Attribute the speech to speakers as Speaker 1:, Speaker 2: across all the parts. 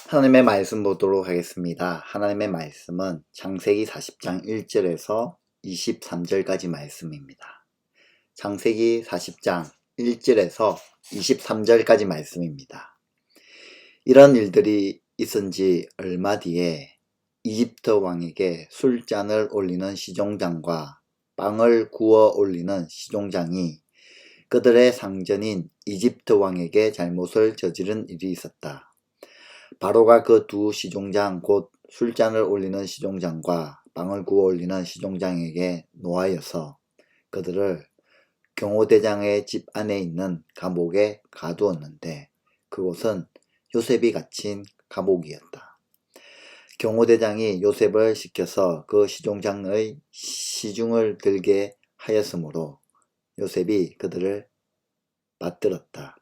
Speaker 1: 하나님의 말씀 보도록 하겠습니다. 하나님의 말씀은 창세기 40장 1절에서 23절까지 말씀입니다. 창세기 40장 1절에서 23절까지 말씀입니다. 이런 일들이 있은 지 얼마 뒤에 이집트 왕에게 술잔을 올리는 시종장과 빵을 구워 올리는 시종장이 그들의 상전인 이집트 왕에게 잘못을 저지른 일이 있었다. 바로가 그 두 시종장 곧 술잔을 올리는 시종장과 빵을 구워 올리는 시종장에게 노하여서 그들을 경호대장의 집 안에 있는 감옥에 가두었는데 그곳은 요셉이 갇힌 감옥이었다. 경호대장이 요셉을 시켜서 그 시종장의 시중을 들게 하였으므로 요셉이 그들을 받들었다.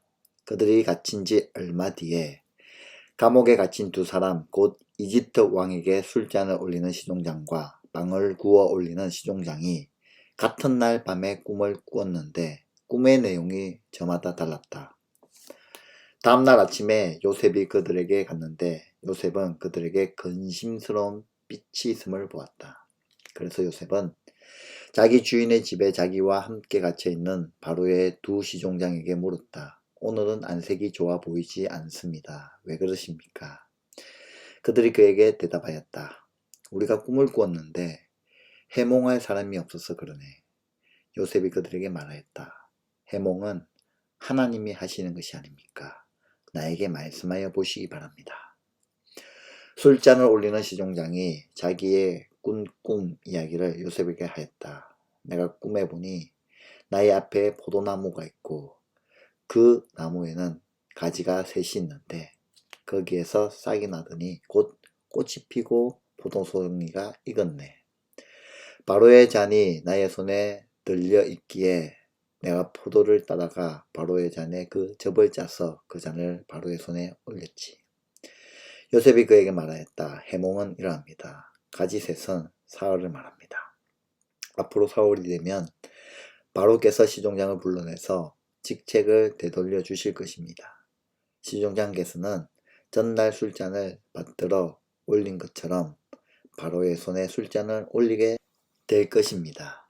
Speaker 1: 그들이 갇힌 지 얼마 뒤에 감옥에 갇힌 두 사람 곧 이집트 왕에게 술잔을 올리는 시종장과 빵을 구워 올리는 시종장이 같은 날 밤에 꿈을 꾸었는데 꿈의 내용이 저마다 달랐다. 다음날 아침에 요셉이 그들에게 갔는데 요셉은 그들에게 근심스러운 빛이 있음을 보았다. 그래서 요셉은 자기 주인의 집에 자기와 함께 갇혀있는 바로의 두 시종장에게 물었다. 오늘은 안색이 좋아 보이지 않습니다. 왜 그러십니까? 그들이 그에게 대답하였다. 우리가 꿈을 꾸었는데 해몽할 사람이 없어서 그러네. 요셉이 그들에게 말하였다. 해몽은 하나님이 하시는 것이 아닙니까? 나에게 말씀하여 보시기 바랍니다. 술잔을 올리는 시종장이 자기의 꾼 꿈 이야기를 요셉에게 하였다. 내가 꿈에 보니 나의 앞에 포도나무가 있고 그 나무에는 가지가 셋이 있는데 거기에서 싹이 나더니 곧 꽃이 피고 포도송이가 익었네. 바로의 잔이 나의 손에 들려 있기에 내가 포도를 따다가 바로의 잔에 그 즙을 짜서 그 잔을 바로의 손에 올렸지. 요셉이 그에게 말하였다. 해몽은 이러합니다. 가지 셋은 사흘을 말합니다. 앞으로 사흘이 되면 바로께서 시종장을 불러내서 직책을 되돌려 주실 것입니다. 시종장께서는 전날 술잔을 받들어 올린 것처럼 바로의 손에 술잔을 올리게 될 것입니다.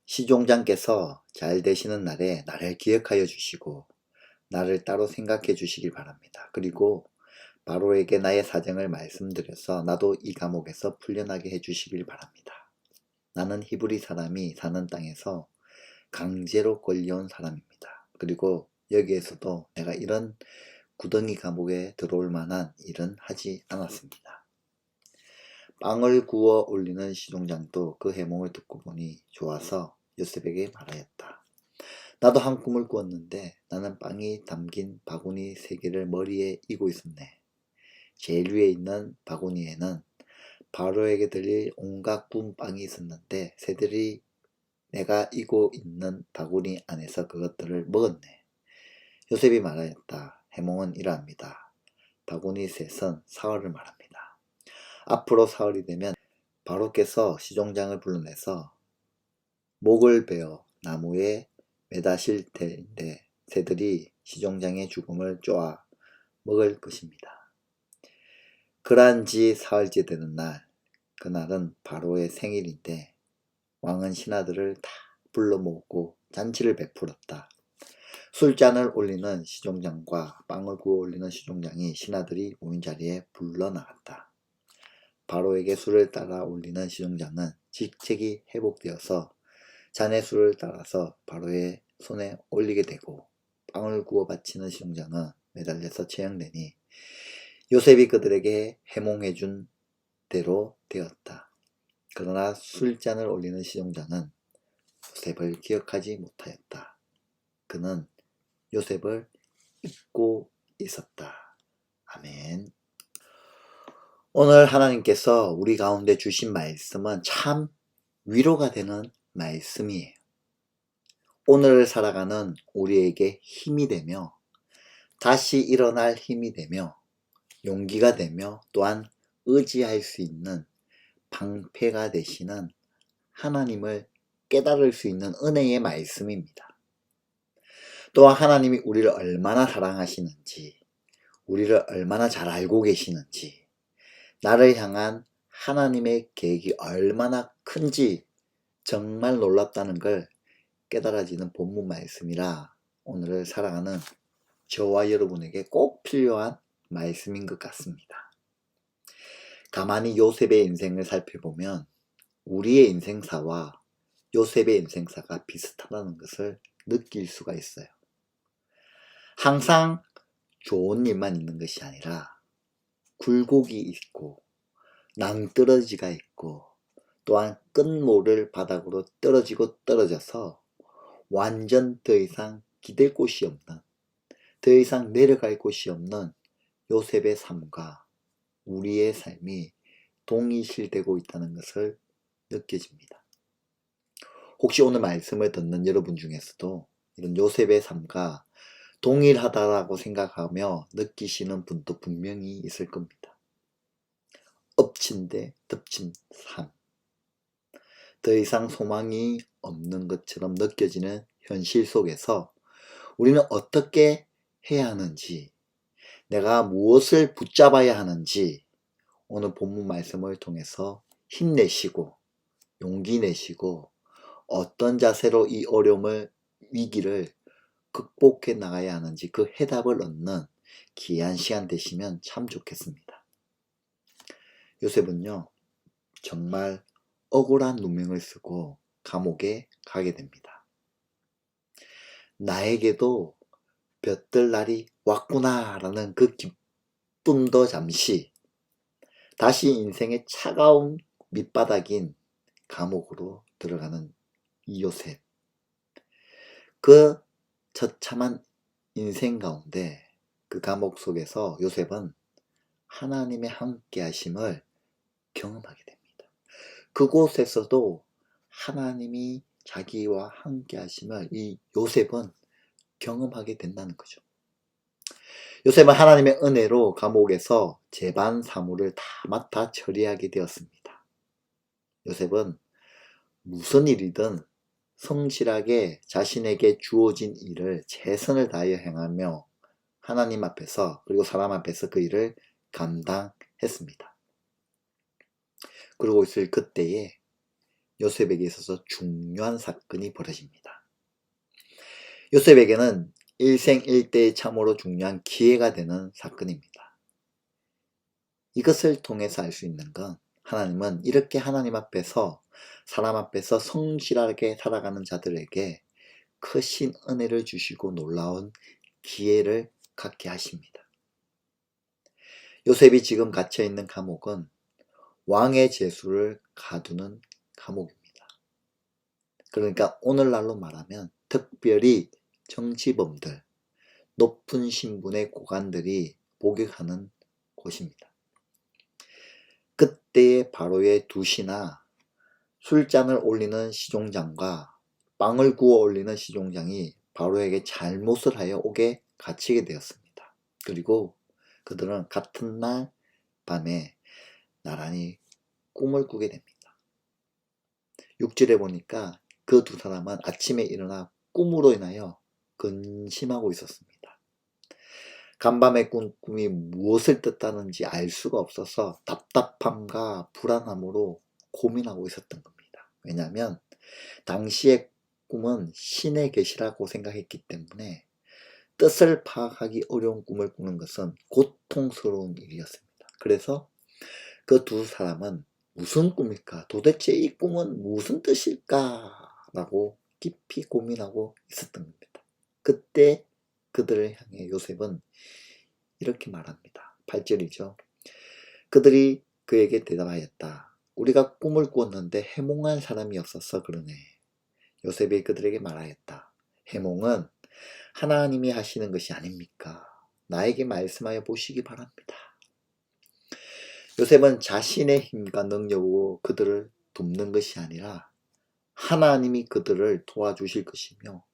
Speaker 1: 시종장께서 잘 되시는 날에 나를 기억하여 주시고 나를 따로 생각해 주시길 바랍니다. 그리고 바로에게 나의 사정을 말씀드려서 나도 이 감옥에서 풀려나게 해 주시길 바랍니다. 나는 히브리 사람이 사는 땅에서 강제로 걸려온 사람입니다. 그리고 여기에서도 내가 이런 구덩이 감옥에 들어올 만한 일은 하지 않았습니다. 빵을 구워 올리는 시종장도 그 해몽을 듣고 보니 좋아서 요셉에게 말하였다. 나도 한 꿈을 꾸었는데 나는 빵이 담긴 바구니 3개를 머리에 이고 있었네. 제일 위에 있는 바구니에는 바로에게 드릴 온갖 구운 빵이 있었는데 새들이 내가 이고 있는 바구니 안에서 그것들을 먹었네. 요셉이 말하였다. 해몽은 이러합니다. 바구니 셋은 사흘을 말합니다. 앞으로 사흘이 되면 바로께서 시종장을 불러내서 목을 베어 나무에 매다실 텐데 새들이 시종장의 죽음을 쪼아 먹을 것입니다. 그러한 지 사흘째 되는 날, 그날은 바로의 생일인데 왕은 신하들을 다 불러 모으고 잔치를 베풀었다. 술잔을 올리는 시종장과 빵을 구워 올리는 시종장이 신하들이 모인 자리에 불러나갔다. 바로에게 술을 따라 올리는 시종장은 직책이 회복되어서 잔의 술을 따라서 바로의 손에 올리게 되고 빵을 구워 바치는 시종장은 매달려서 처형되니 요셉이 그들에게 해몽해 준 대로 되었다. 그러나 술잔을 올리는 시종장은 요셉을 기억하지 못하였다. 그는 요셉을 잊고 있었다. 아멘. 오늘 하나님께서 우리 가운데 주신 말씀은 참 위로가 되는 말씀이에요. 오늘을 살아가는 우리에게 힘이 되며 다시 일어날 힘이 되며 용기가 되며 또한 의지할 수 있는 방패가 되시는 하나님을 깨달을 수 있는 은혜의 말씀입니다. 또한 하나님이 우리를 얼마나 사랑하시는지, 우리를 얼마나 잘 알고 계시는지, 나를 향한 하나님의 계획이 얼마나 큰지 정말 놀랍다는 걸 깨달아지는 본문 말씀이라 오늘을 살아가는 저와 여러분에게 꼭 필요한 말씀인 것 같습니다. 가만히 요셉의 인생을 살펴보면 우리의 인생사와 요셉의 인생사가 비슷하다는 것을 느낄 수가 있어요. 항상 좋은 일만 있는 것이 아니라 굴곡이 있고 낭떠러지가 있고 또한 끝모를 바닥으로 떨어지고 떨어져서 완전 더 이상 기댈 곳이 없는, 더 이상 내려갈 곳이 없는 요셉의 삶과 우리의 삶이 동일시되고 있다는 것을 느껴집니다. 혹시 오늘 말씀을 듣는 여러분 중에서도 이런 요셉의 삶과 동일하다라고 생각하며 느끼시는 분도 분명히 있을 겁니다. 엎친 데 덮친 삶. 더 이상 소망이 없는 것처럼 느껴지는 현실 속에서 우리는 어떻게 해야 하는지, 내가 무엇을 붙잡아야 하는지 오늘 본문 말씀을 통해서 힘내시고 용기 내시고 어떤 자세로 이 어려움을, 위기를 극복해 나가야 하는지 그 해답을 얻는 귀한 시간 되시면 참 좋겠습니다. 요셉은요, 정말 억울한 누명을 쓰고 감옥에 가게 됩니다. 나에게도 볕들 날이 왔구나 라는 그 기쁨도 잠시, 다시 인생의 차가운 밑바닥인 감옥으로 들어가는 이 요셉. 그 처참한 인생 가운데 그 감옥 속에서 요셉은 하나님의 함께 하심을 경험하게 됩니다. 그곳에서도 하나님이 자기와 함께 하심을 이 요셉은 경험하게 된다는 거죠. 요셉은 하나님의 은혜로 감옥에서 재반 사무를 다 맡아 처리하게 되었습니다. 요셉은 무슨 일이든 성실하게 자신에게 주어진 일을 최선을 다하여 행하며 하나님 앞에서 그리고 사람 앞에서 그 일을 감당했습니다. 그러고 있을 그때에 요셉에게 있어서 중요한 사건이 벌어집니다. 요셉에게는 일생일대의 참으로 중요한 기회가 되는 사건입니다. 이것을 통해서 알 수 있는 건 하나님은 이렇게 하나님 앞에서 사람 앞에서 성실하게 살아가는 자들에게 크신 은혜를 주시고 놀라운 기회를 갖게 하십니다. 요셉이 지금 갇혀있는 감옥은 왕의 제수를 가두는 감옥입니다. 그러니까 오늘날로 말하면 특별히 정치범들, 높은 신분의 고관들이 목욕하는 곳입니다. 그때의 바로의 두시나 술잔을 올리는 시종장과 빵을 구워 올리는 시종장이 바로에게 잘못을 하여 옥에 갇히게 되었습니다. 그리고 그들은 같은 날 밤에 나란히 꿈을 꾸게 됩니다. 6절에 보니까 그 두 사람은 아침에 일어나 꿈으로 인하여 근심하고 있었습니다. 간밤에 꾼 꿈이 무엇을 뜻하는지 알 수가 없어서 답답함과 불안함으로 고민하고 있었던 겁니다. 왜냐하면 당시의 꿈은 신의 계시라고 생각했기 때문에 뜻을 파악하기 어려운 꿈을 꾸는 것은 고통스러운 일이었습니다. 그래서 그 두 사람은 무슨 꿈일까? 도대체 이 꿈은 무슨 뜻일까? 라고 깊이 고민하고 있었던 겁니다. 그때 그들을 향해 요셉은 이렇게 말합니다. 8절이죠. 그들이 그에게 대답하였다. 우리가 꿈을 꾸었는데 해몽한 사람이 없어서 그러네. 요셉이 그들에게 말하였다. 해몽은 하나님이 하시는 것이 아닙니까? 나에게 말씀하여 보시기 바랍니다. 요셉은 자신의 힘과 능력으로 그들을 돕는 것이 아니라 하나님이 그들을 도와주실 것이며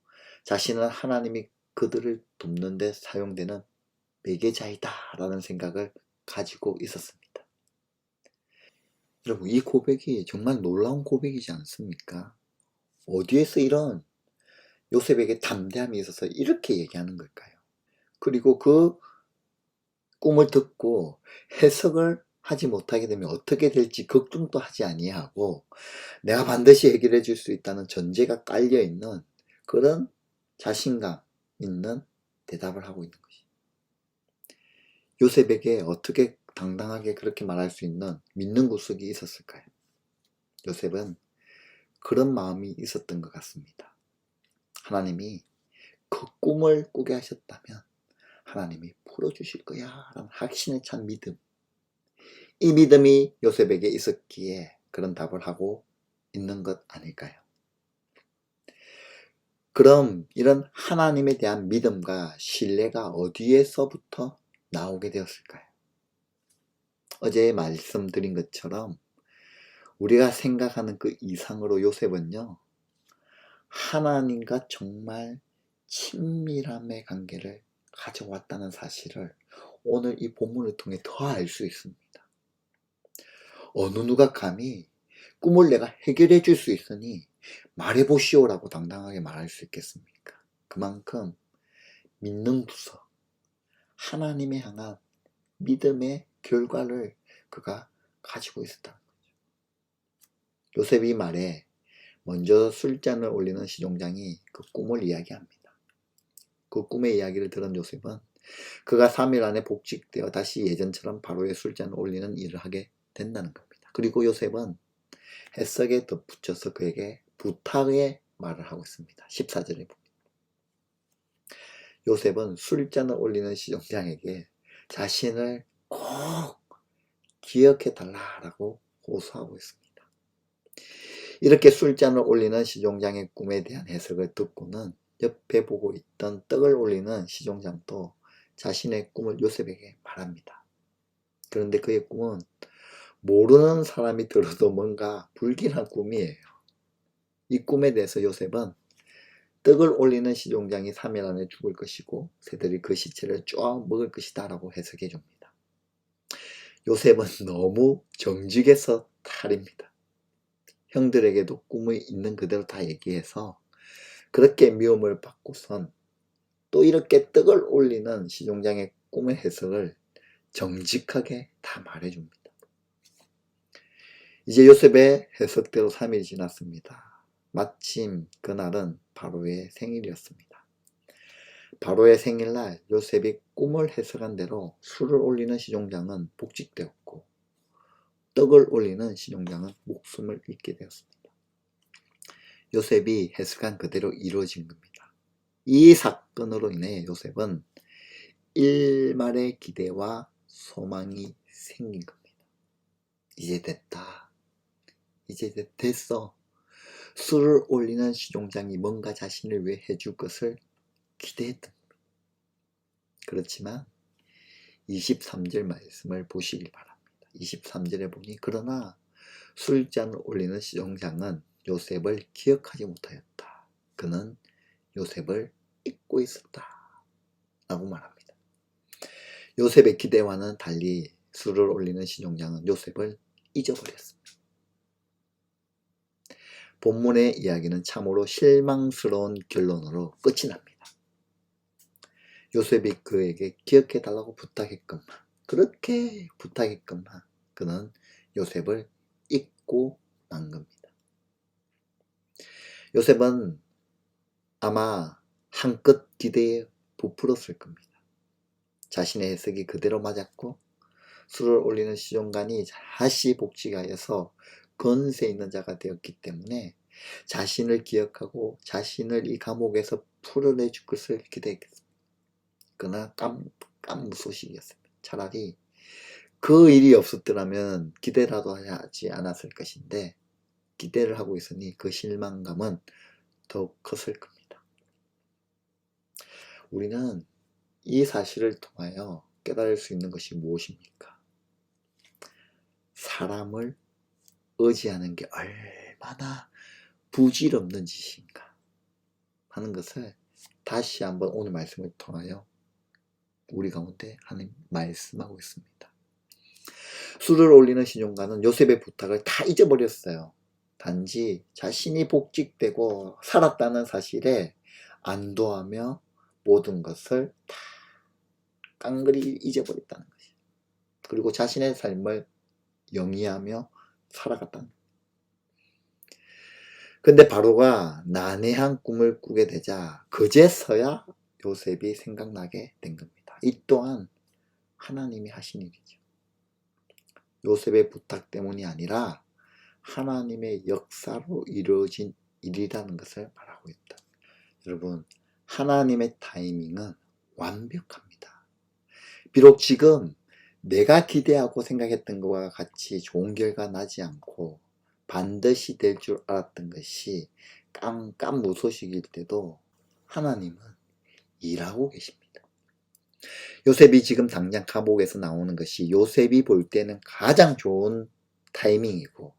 Speaker 1: 자신은 하나님이 그들을 돕는 데 사용되는 매개자이다 라는 생각을 가지고 있었습니다. 여러분, 이 고백이 정말 놀라운 고백이지 않습니까? 어디에서 이런 요셉에게 담대함이 있어서 이렇게 얘기하는 걸까요? 그리고 그 꿈을 듣고 해석을 하지 못하게 되면 어떻게 될지 걱정도 하지 아니하고 내가 반드시 해결해 줄 수 있다는 전제가 깔려 있는 그런 자신감 있는 대답을 하고 있는 것이. 요셉에게 어떻게 당당하게 그렇게 말할 수 있는 믿는 구석이 있었을까요? 요셉은 그런 마음이 있었던 것 같습니다. 하나님이 그 꿈을 꾸게 하셨다면 하나님이 풀어주실 거야 라는 확신에 찬 믿음, 이 믿음이 요셉에게 있었기에 그런 답을 하고 있는 것 아닐까요? 그럼 이런 하나님에 대한 믿음과 신뢰가 어디에서부터 나오게 되었을까요? 어제 말씀드린 것처럼 우리가 생각하는 그 이상으로 요셉은요, 하나님과 정말 친밀함의 관계를 가져왔다는 사실을 오늘 이 본문을 통해 더 알 수 있습니다. 어느 누가 감히 꿈을 내가 해결해 줄 수 있으니 말해보시오라고 당당하게 말할 수 있겠습니까? 그만큼 믿는 구석, 하나님에 향한 믿음의 결과를 그가 가지고 있었다는 거죠. 요셉이 말에 먼저 술잔을 올리는 시종장이 그 꿈을 이야기합니다. 그 꿈의 이야기를 들은 요셉은 그가 3일 안에 복직되어 다시 예전처럼 바로의 술잔을 올리는 일을 하게 된다는 겁니다. 그리고 요셉은 해석에 덧붙여서 그에게 부탁의 말을 하고 있습니다. 14절에 보면 요셉은 술잔을 올리는 시종장에게 자신을 꼭 기억해 달라고 호소하고 있습니다. 이렇게 술잔을 올리는 시종장의 꿈에 대한 해석을 듣고는 옆에 보고 있던 떡을 올리는 시종장도 자신의 꿈을 요셉에게 말합니다. 그런데 그의 꿈은 모르는 사람이 들어도 뭔가 불길한 꿈이에요. 이 꿈에 대해서 요셉은 떡을 올리는 시종장이 3일 안에 죽을 것이고 새들이 그 시체를 쫙 먹을 것이다 라고 해석해 줍니다. 요셉은 너무 정직해서 탈입니다. 형들에게도 꿈이 있는 그대로 다 얘기해서 그렇게 미움을 받고선 또 이렇게 떡을 올리는 시종장의 꿈의 해석을 정직하게 다 말해줍니다. 이제 요셉의 해석대로 3일이 지났습니다. 마침 그날은 바로의 생일이었습니다. 바로의 생일날 요셉이 꿈을 해석한 대로 술을 올리는 시종장은 복직되었고 떡을 올리는 시종장은 목숨을 잃게 되었습니다. 요셉이 해석한 그대로 이루어진 겁니다. 이 사건으로 인해 요셉은 일말의 기대와 소망이 생긴 겁니다. 이제 됐다. 이제 됐어. 술을 올리는 시종장이 뭔가 자신을 위해 해줄 것을 기대했던 겁니다. 그렇지만 23절 말씀을 보시기 바랍니다. 23절에 보니 그러나 술잔을 올리는 시종장은 요셉을 기억하지 못하였다. 그는 요셉을 잊고 있었다. 라고 말합니다. 요셉의 기대와는 달리 술을 올리는 시종장은 요셉을 잊어버렸습니다. 본문의 이야기는 참으로 실망스러운 결론으로 끝이 납니다. 요셉이 그에게 기억해달라고 부탁했건만, 그렇게 부탁했건만 그는 요셉을 잊고 만 겁니다. 요셉은 아마 한껏 기대에 부풀었을 겁니다. 자신의 해석이 그대로 맞았고 술을 올리는 시종간이 다시 복직하여서 건세 있는 자가 되었기 때문에 자신을 기억하고 자신을 이 감옥에서 풀어내 줄 것을 기대했습니다. 그러나 깜무소식이었습니다. 차라리 그 일이 없었더라면 기대라도 하지 않았을 것인데 기대를 하고 있으니 그 실망감은 더욱 컸을 겁니다. 우리는 이 사실을 통하여 깨달을 수 있는 것이 무엇입니까? 사람을 의지하는 게 얼마나 부질없는 짓인가 하는 것을 다시 한번 오늘 말씀을 통하여 우리 가운데 하나님 말씀하고 있습니다. 술을 올리는 시종가는 요셉의 부탁을 다 잊어버렸어요. 단지 자신이 복직되고 살았다는 사실에 안도하며 모든 것을 다 깡그리 잊어버렸다는 것이죠. 그리고 자신의 삶을 영위하며 살아갔다는 거예요. 근데 바로가 난해한 꿈을 꾸게 되자 그제서야 요셉이 생각나게 된 겁니다. 이 또한 하나님이 하신 일이죠. 요셉의 부탁 때문이 아니라 하나님의 역사로 이루어진 일이라는 것을 말하고 있다. 여러분, 하나님의 타이밍은 완벽합니다. 비록 지금 내가 기대하고 생각했던 것과 같이 좋은 결과 나지 않고 반드시 될 줄 알았던 것이 깜깜무소식일 때도 하나님은 일하고 계십니다. 요셉이 지금 당장 감옥에서 나오는 것이 요셉이 볼 때는 가장 좋은 타이밍이고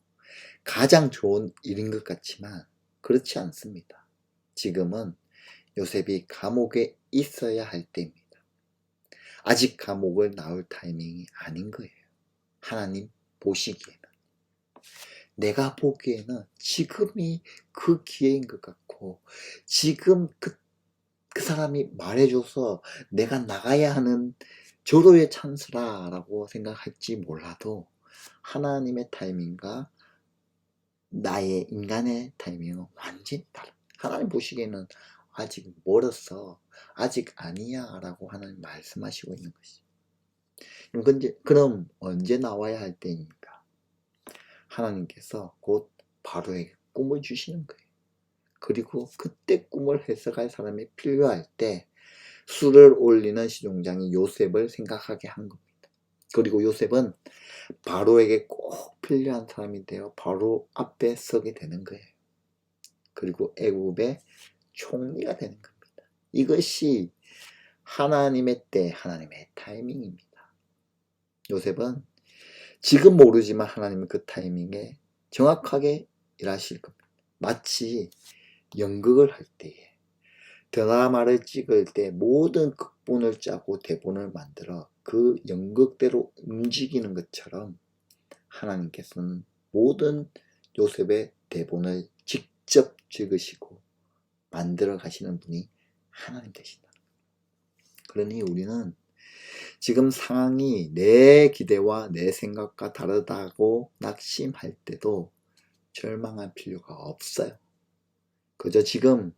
Speaker 1: 가장 좋은 일인 것 같지만 그렇지 않습니다. 지금은 요셉이 감옥에 있어야 할 때입니다. 아직 감옥을 나올 타이밍이 아닌 거예요. 하나님 보시기에는. 내가 보기에는 지금이 그 기회인 것 같고 지금 그 사람이 말해줘서 내가 나가야 하는 절호의 찬스라고 생각할지 몰라도 하나님의 타이밍과 나의 인간의 타이밍은 완전히 다릅니다. 하나님 보시기에는 아직 멀었어, 아직 아니야 라고 하나님 말씀하시고 있는 것이죠. 그럼 언제 나와야 할 때입니까? 하나님께서 곧 바로에게 꿈을 주시는 거예요. 그리고 그때 꿈을 해석할 사람이 필요할 때 수를 올리는 시종장이 요셉을 생각하게 한 겁니다. 그리고 요셉은 바로에게 꼭 필요한 사람이 되어 바로 앞에 서게 되는 거예요. 그리고 애굽의 총리가 되는 겁니다. 이것이 하나님의 때, 하나님의 타이밍입니다. 요셉은 지금 모르지만 하나님은 그 타이밍에 정확하게 일하실 겁니다. 마치 연극을 할 때에 드라마를 찍을 때 모든 극본을 짜고 대본을 만들어 그 연극대로 움직이는 것처럼 하나님께서는 모든 요셉의 대본을 직접 찍으시고 만들어 가시는 분이 하나님 되신다. 그러니 우리는 지금 상황이 내 기대와 내 생각과 다르다고 낙심할 때도 절망할 필요가 없어요. 그저 지금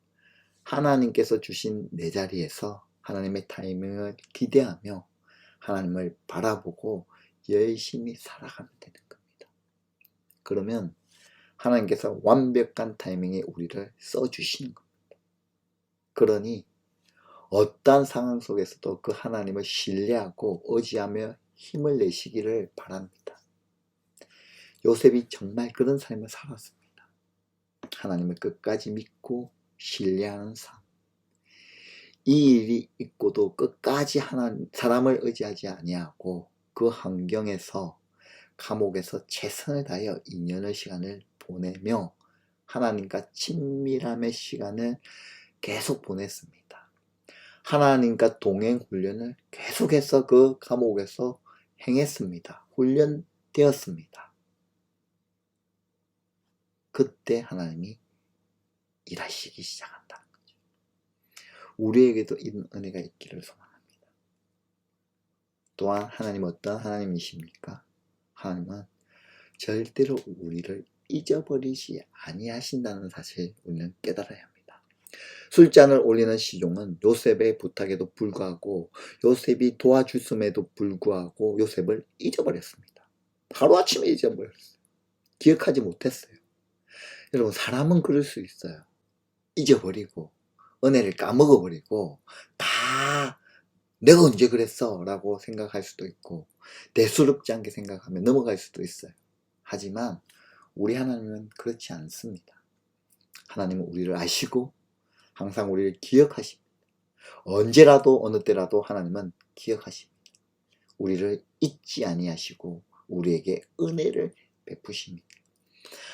Speaker 1: 하나님께서 주신 내 자리에서 하나님의 타이밍을 기대하며 하나님을 바라보고 열심히 살아가면 되는 겁니다. 그러면 하나님께서 완벽한 타이밍에 우리를 써주시는 겁니다. 그러니 어떠한 상황 속에서도 그 하나님을 신뢰하고 의지하며 힘을 내시기를 바랍니다. 요셉이 정말 그런 삶을 살았습니다. 하나님을 끝까지 믿고 신뢰하는 삶. 이 일이 있고도 끝까지 사람을 의지하지 아니하고 그 환경에서 감옥에서 최선을 다하여 2년의 시간을 보내며 하나님과 친밀함의 시간을 계속 보냈습니다. 하나님과 동행 훈련을 계속해서 그 감옥에서 행했습니다. 훈련되었습니다. 그때 하나님이 일하시기 시작한다는 거죠. 우리에게도 이런 은혜가 있기를 소망합니다. 또한 하나님 어떤 하나님이십니까? 하나님은 절대로 우리를 잊어버리지 아니하신다는 사실 우리는 깨달아야 합니다. 술잔을 올리는 시종은 요셉의 부탁에도 불구하고 요셉이 도와줬음에도 불구하고 요셉을 잊어버렸습니다. 하루아침에 잊어버렸어요. 기억하지 못했어요. 여러분, 사람은 그럴 수 있어요. 잊어버리고 은혜를 까먹어버리고 다 내가 언제 그랬어 라고 생각할 수도 있고 대수롭지 않게 생각하며 넘어갈 수도 있어요. 하지만 우리 하나님은 그렇지 않습니다. 하나님은 우리를 아시고 항상 우리를 기억하십니다. 언제라도 어느 때라도 하나님은 기억하십니다. 우리를 잊지 아니하시고 우리에게 은혜를 베푸십니다.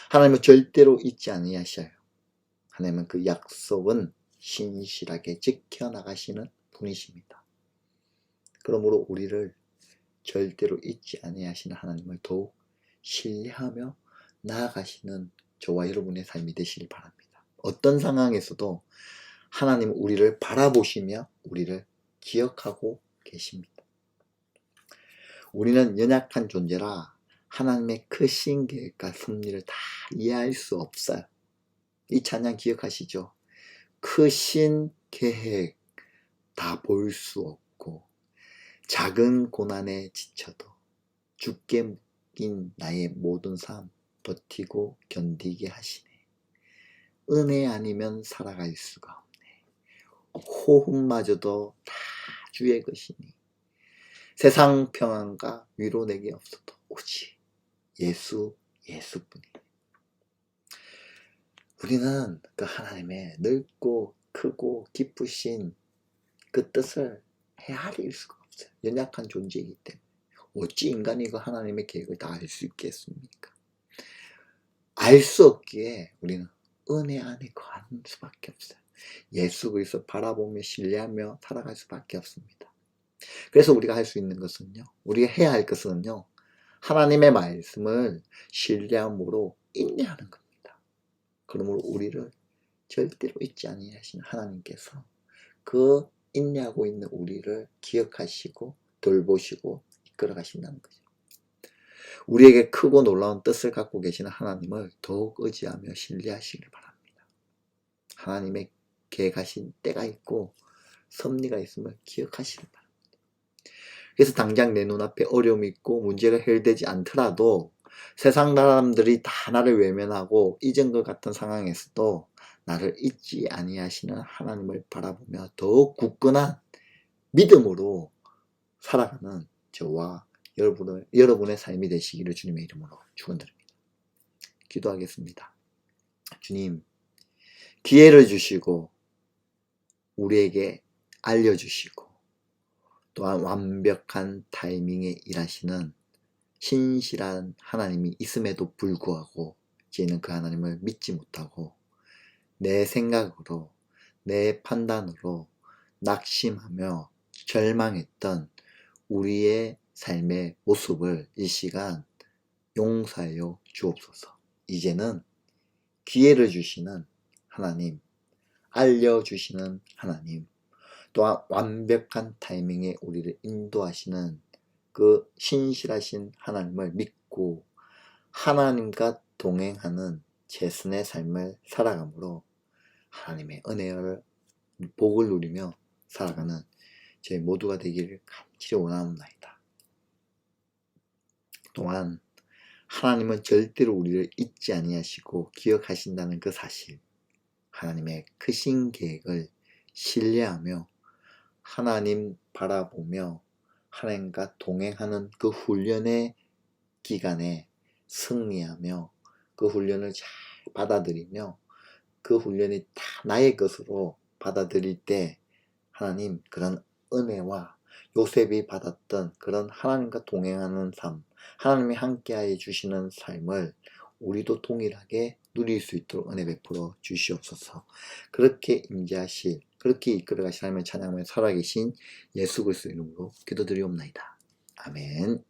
Speaker 1: 하나님은 절대로 잊지 아니하셔요. 하나님은 그 약속은 신실하게 지켜나가시는 분이십니다. 그러므로 우리를 절대로 잊지 아니하시는 하나님을 더욱 신뢰하며 나아가시는 저와 여러분의 삶이 되시길 바랍니다. 어떤 상황에서도 하나님은 우리를 바라보시며 우리를 기억하고 계십니다. 우리는 연약한 존재라 하나님의 크신 계획과 섭리를 다 이해할 수 없어요. 이 찬양 기억하시죠? 크신 계획 다 볼 수 없고 작은 고난에 지쳐도 주께 묶인 나의 모든 삶 버티고 견디게 하시네. 은혜 아니면 살아갈 수가 없네. 호흡마저도 다 주의 것이니 세상 평안과 위로 내게 없어도 오직 예수뿐이네. 우리는 그 하나님의 넓고 크고 깊으신 그 뜻을 헤아릴 수가 없어요. 연약한 존재이기 때문에. 어찌 인간이 그 하나님의 계획을 다 알 수 있겠습니까? 알 수 없기에 우리는 은혜 안에 거하는 수밖에 없어요. 예수 그리스도 바라보며 신뢰하며 살아갈 수밖에 없습니다. 그래서 우리가 할 수 있는 것은요, 우리가 해야 할 것은요, 하나님의 말씀을 신뢰함으로 인내하는 겁니다. 그러므로 우리를 절대로 잊지 아니하시는 하나님께서 그 인내하고 있는 우리를 기억하시고 돌보시고 이끌어 가신다는 거죠. 우리에게 크고 놀라운 뜻을 갖고 계시는 하나님을 더욱 의지하며 신뢰하시길 바랍니다. 하나님의 계획하신 때가 있고 섭리가 있음을 기억하시길 바랍니다. 그래서 당장 내 눈앞에 어려움이 있고 문제가 해결되지 않더라도 세상 사람들이 다 나를 외면하고 잊은 것 같은 상황에서도 나를 잊지 아니하시는 하나님을 바라보며 더욱 굳건한 믿음으로 살아가는 저와 여러분의 삶이 되시기를 주님의 이름으로 축원드립니다. 기도하겠습니다. 주님, 기회를 주시고 우리에게 알려주시고 또한 완벽한 타이밍에 일하시는 신실한 하나님이 있음에도 불구하고 저희는 그 하나님을 믿지 못하고 내 생각으로 내 판단으로 낙심하며 절망했던 우리의 삶의 모습을 이 시간 용서하여 주옵소서. 이제는 기회를 주시는 하나님, 알려주시는 하나님, 또한 완벽한 타이밍에 우리를 인도하시는 그 신실하신 하나님을 믿고 하나님과 동행하는 최선의 삶을 살아감으로 하나님의 은혜를 복을 누리며 살아가는 저희 모두가 되기를 간절히 원하옵나이다. 또한 하나님은 절대로 우리를 잊지 아니하시고 기억하신다는 그 사실, 하나님의 크신 계획을 신뢰하며 하나님 바라보며 하나님과 동행하는 그 훈련의 기간에 승리하며 그 훈련을 잘 받아들이며 그 훈련이 다 나의 것으로 받아들일 때 하나님 그런 은혜와 요셉이 받았던 그런 하나님과 동행하는 삶, 하나님이 함께하여 주시는 삶을 우리도 동일하게 누릴 수 있도록 은혜 베풀어 주시옵소서. 그렇게 임재하실, 그렇게 이끌어 가실 하나님의 찬양하며 살아계신 예수 그리스도 이름으로 기도드리옵나이다. 아멘.